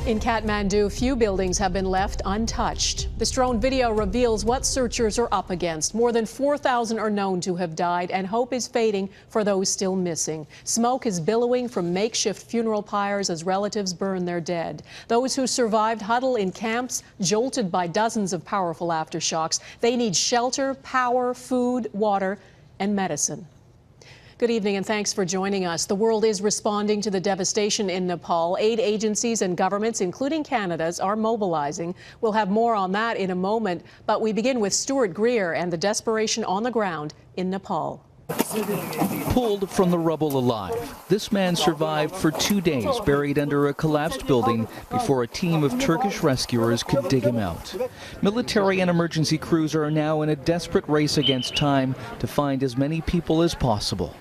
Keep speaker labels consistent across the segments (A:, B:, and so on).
A: In Kathmandu, few buildings have been left untouched. This drone video reveals what searchers are up against. More than 4,000 are known to have died, and hope is fading for those still missing. Smoke is billowing from makeshift funeral pyres as relatives burn their dead. Those who survived huddle in camps, jolted by dozens of powerful aftershocks. They need shelter, power, food, water, and medicine. Good evening and thanks for joining us. The world is responding to the devastation in Nepal. Aid agencies and governments, including Canada's, are mobilizing. We'll have more on that in a moment, but we begin with Stuart Greer and the desperation on the ground in Nepal.
B: Pulled from the rubble alive, this man survived for 2 days buried under a collapsed building before a team of Turkish rescuers could dig him out. Military and emergency crews are now in a desperate race against time to find as many people as possible.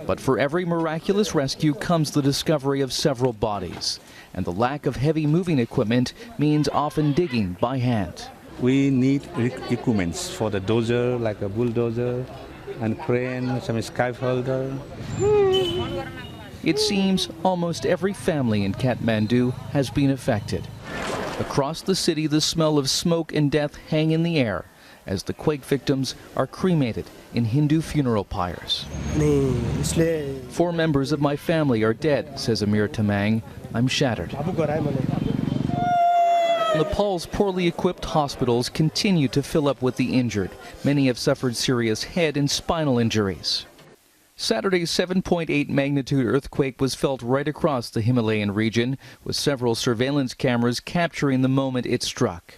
B: But for every miraculous rescue comes the discovery of several bodies, and the lack of heavy moving equipment means often digging by hand.
C: We need equipments for the dozer, like a bulldozer, and crane, some scaffolder.
B: It seems almost every family in Kathmandu has been affected. Across the city, the smell of smoke and death hang in the air as the quake victims are cremated in Hindu funeral pyres. 4 members of my family are dead, says Amir Tamang. I'm shattered. Nepal's poorly equipped hospitals continue to fill up with the injured. Many have suffered serious head and spinal injuries. Saturday's 7.8 magnitude earthquake was felt right across the Himalayan region, with several surveillance cameras capturing the moment it struck.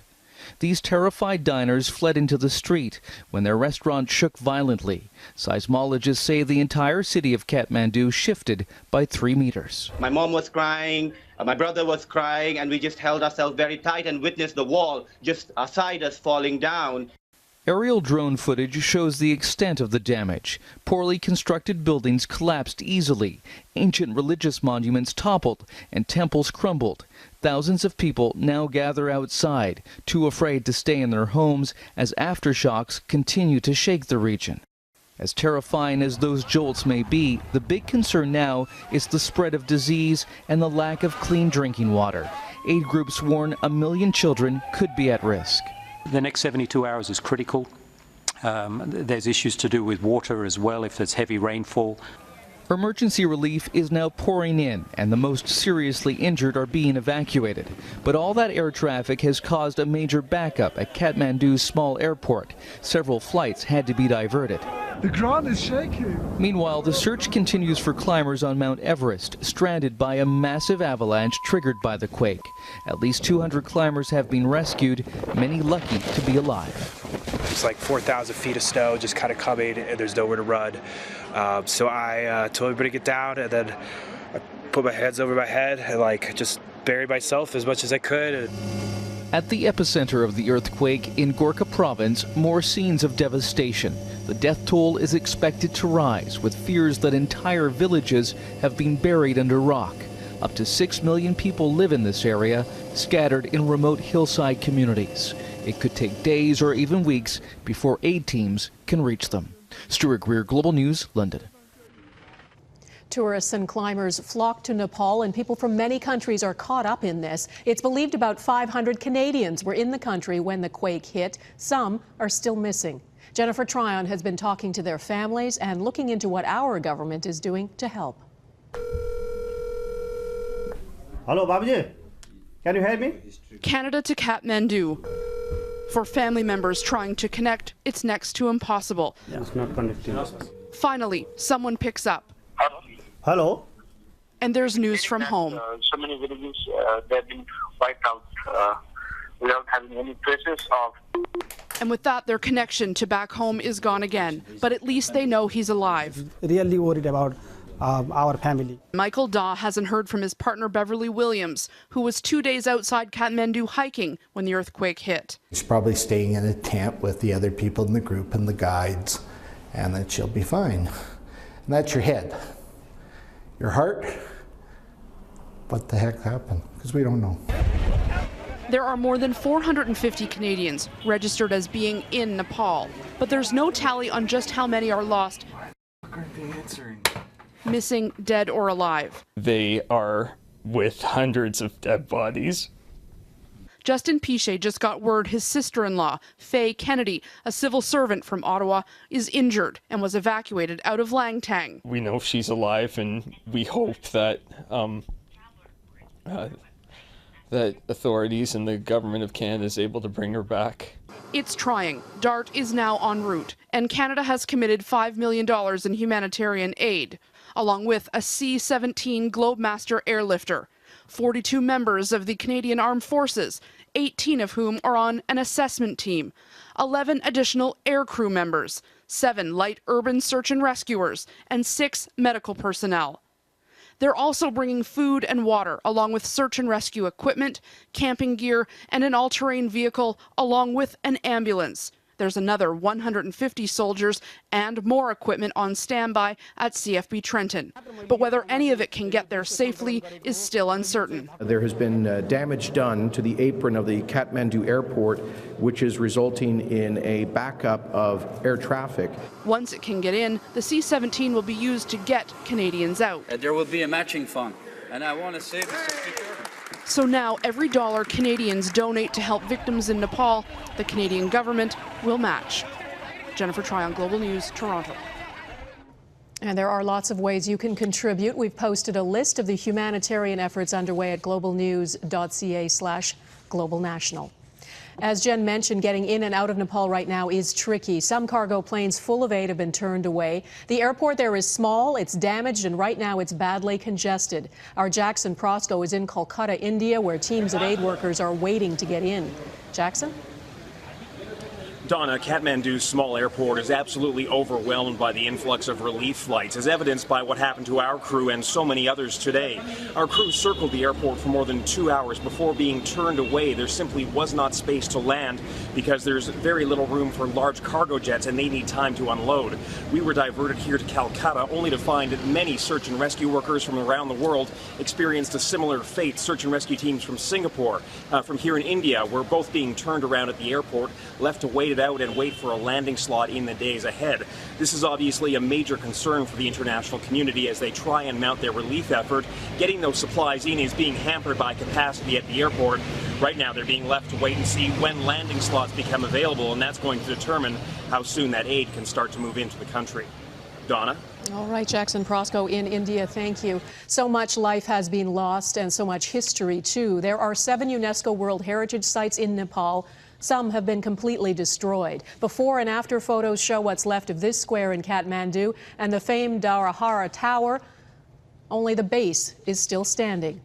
B: These terrified diners fled into the street when their restaurant shook violently. Seismologists say the entire city of Kathmandu shifted by 3 meters.
D: My mom was crying, my brother was crying, and we just held ourselves very tight and witnessed the wall just aside us falling down.
B: Aerial drone footage shows the extent of the damage. Poorly constructed buildings collapsed easily. Ancient religious monuments toppled and temples crumbled. Thousands of people now gather outside, too afraid to stay in their homes as aftershocks continue to shake the region. As terrifying as those jolts may be, the big concern now is the spread of disease and the lack of clean drinking water. Aid groups warn 1 million children could be at risk.
E: The next 72 hours is critical. There's issues to do with water as well if there's heavy rainfall.
B: Emergency relief is now pouring in, and the most seriously injured are being evacuated. But all that air traffic has caused a major backup at Kathmandu's small airport. Several flights had to be diverted.
F: The ground is shaking.
B: Meanwhile, the search continues for climbers on Mount Everest, stranded by a massive avalanche triggered by the quake. At least 200 climbers have been rescued, many lucky to be alive.
G: It's like 4,000 feet of snow just kind of coming, and there's nowhere to run. So I told everybody to get down, and then I put my hands over my head and just buried myself as much as I could.
B: At the epicenter of the earthquake in Gorkha province, more scenes of devastation. The death toll is expected to rise, with fears that entire villages have been buried under rock. Up to 6 million people live in this area, scattered in remote hillside communities. It could take days or even weeks before aid teams can reach them. Stuart Greer, Global News, London.
A: Tourists and climbers flock to Nepal, and people from many countries are caught up in this. It's believed about 500 Canadians were in the country when the quake hit. Some are still missing. Jennifer Tryon has been talking to their families and looking into what our government is doing to help.
H: Hello, Babaji. Can you hear me?
I: Canada to Kathmandu. For family members trying to connect, it's next to impossible.
H: Yeah, it's not connecting.
I: Finally, someone picks up.
H: Hello?
I: And there's news from home.
J: So many villages they've been wiped out without having any traces of.
I: And with that, their connection to back home is gone again. But at least they know he's alive.
K: Really worried about our family.
I: Michael Daw hasn't heard from his partner Beverly Williams, who was 2 days outside Kathmandu hiking when the earthquake hit.
L: She's probably staying in a tent with the other people in the group and the guides, and that she'll be fine. And that's your head. Your heart, what the heck happened? Because we don't know.
I: There are more than 450 Canadians registered as being in Nepal, but there's no tally on just how many are lost, missing, dead or alive.
M: They are with hundreds of dead bodies
I: Justin Piche just got word his sister-in-law, Faye Kennedy, a civil servant from Ottawa, is injured and was evacuated out of Langtang.
M: We know she's alive, and we hope that that authorities and the government of Canada is able to bring her back.
I: It's trying. DART is now en route, and Canada has committed $5 million in humanitarian aid, along with a C-17 Globemaster airlifter, 42 members of the Canadian Armed Forces, 18 of whom are on an assessment team, 11 additional aircrew members, 7 light urban search and rescuers, and 6 medical personnel. They're also bringing food and water, along with search and rescue equipment, camping gear, and an all-terrain vehicle, along with an ambulance. There's another 150 soldiers and more equipment on standby at CFB Trenton. But whether any of it can get there safely is still uncertain.
N: There has been damage done to the apron of the Kathmandu airport, which is resulting in a backup of air traffic.
I: Once it can get in, the C-17 will be used to get Canadians out.
O: There will be a matching fund, and I want to say this.
I: So now every dollar Canadians donate to help victims in Nepal, the Canadian government will match. Jennifer Tryon, Global News, Toronto.
A: And there are lots of ways you can contribute. We've posted a list of the humanitarian efforts underway at globalnews.ca/globalnational. As Jen mentioned, getting in and out of Nepal right now is tricky. Some cargo planes full of aid have been turned away. The airport there is small, it's damaged, and right now it's badly congested. Our Jackson Prosco is in Kolkata, India, where teams of aid workers are waiting to get in. Jackson?
P: Donna, Kathmandu's small airport is absolutely overwhelmed by the influx of relief flights, as evidenced by what happened to our crew and so many others today. Our crew circled the airport for more than 2 hours before being turned away. There simply was not space to land because there's very little room for large cargo jets and they need time to unload. We were diverted here to Calcutta only to find that many search and rescue workers from around the world experienced a similar fate. Search and rescue teams from Singapore, from here in India, were both being turned around at the airport, left to wait it out and wait for a landing slot in the days ahead. This is obviously a major concern for the international community as they try and mount their relief effort. Getting those supplies in is being hampered by capacity at the airport. Right now they're being left to wait and see when landing slots become available, and that's going to determine how soon that aid can start to move into the country. Donna?
A: All right, Jackson Prosco in India, thank you. So much life has been lost and so much history too. There are 7 UNESCO World Heritage Sites in Nepal. Some have been completely destroyed. Before and after photos show what's left of this square in Kathmandu and the famed Dharahara Tower. Only the base is still standing.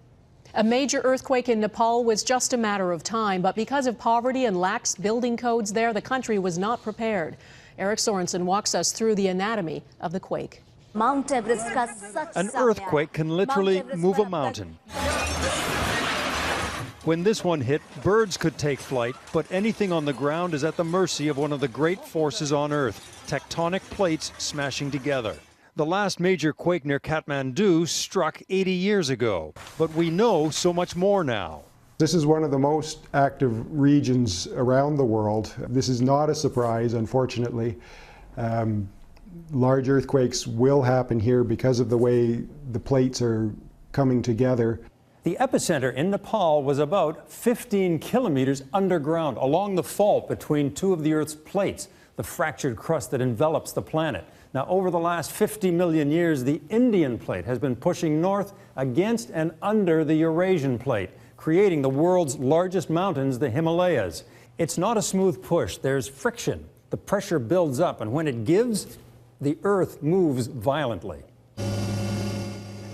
A: A major earthquake in Nepal was just a matter of time, but because of poverty and lax building codes there, the country was not prepared. Eric Sorensen walks us through the anatomy of the quake.
Q: An earthquake can literally move a mountain. When this one hit, birds could take flight, but anything on the ground is at the mercy of one of the great forces on Earth, tectonic plates smashing together. The last major quake near Kathmandu struck 80 years ago, but we know so much more now.
R: This is one of the most active regions around the world. This is not a surprise, unfortunately. Large earthquakes will happen here because of the way the plates are coming together.
S: The epicenter in Nepal was about 15 kilometers underground, along the fault between 2 of the Earth's plates, the fractured crust that envelops the planet. Now, over the last 50 million years, the Indian plate has been pushing north against and under the Eurasian plate, creating the world's largest mountains, the Himalayas. It's not a smooth push. There's friction. The pressure builds up, and when it gives, the Earth moves violently.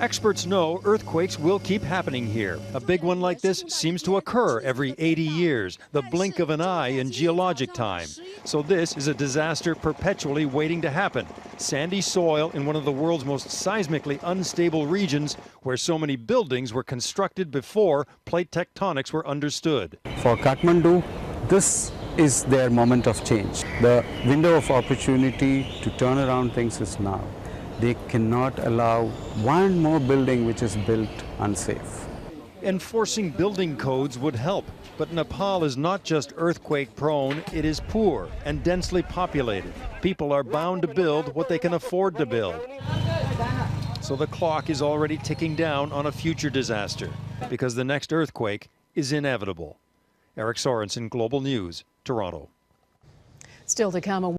Q: Experts know earthquakes will keep happening here. A big one like this seems to occur every 80 years, the blink of an eye in geologic time. So this is a disaster perpetually waiting to happen. Sandy soil in one of the world's most seismically unstable regions, where so many buildings were constructed before plate tectonics were understood.
T: For Kathmandu, this is their moment of change. The window of opportunity to turn around things is now. They cannot allow one more building which is built unsafe.
Q: Enforcing building codes would help, but Nepal is not just earthquake prone, it is poor and densely populated. People are bound to build what they can afford to build. So the clock is already ticking down on a future disaster, because the next earthquake is inevitable. Eric Sorensen, Global News, Toronto.
A: Still to come.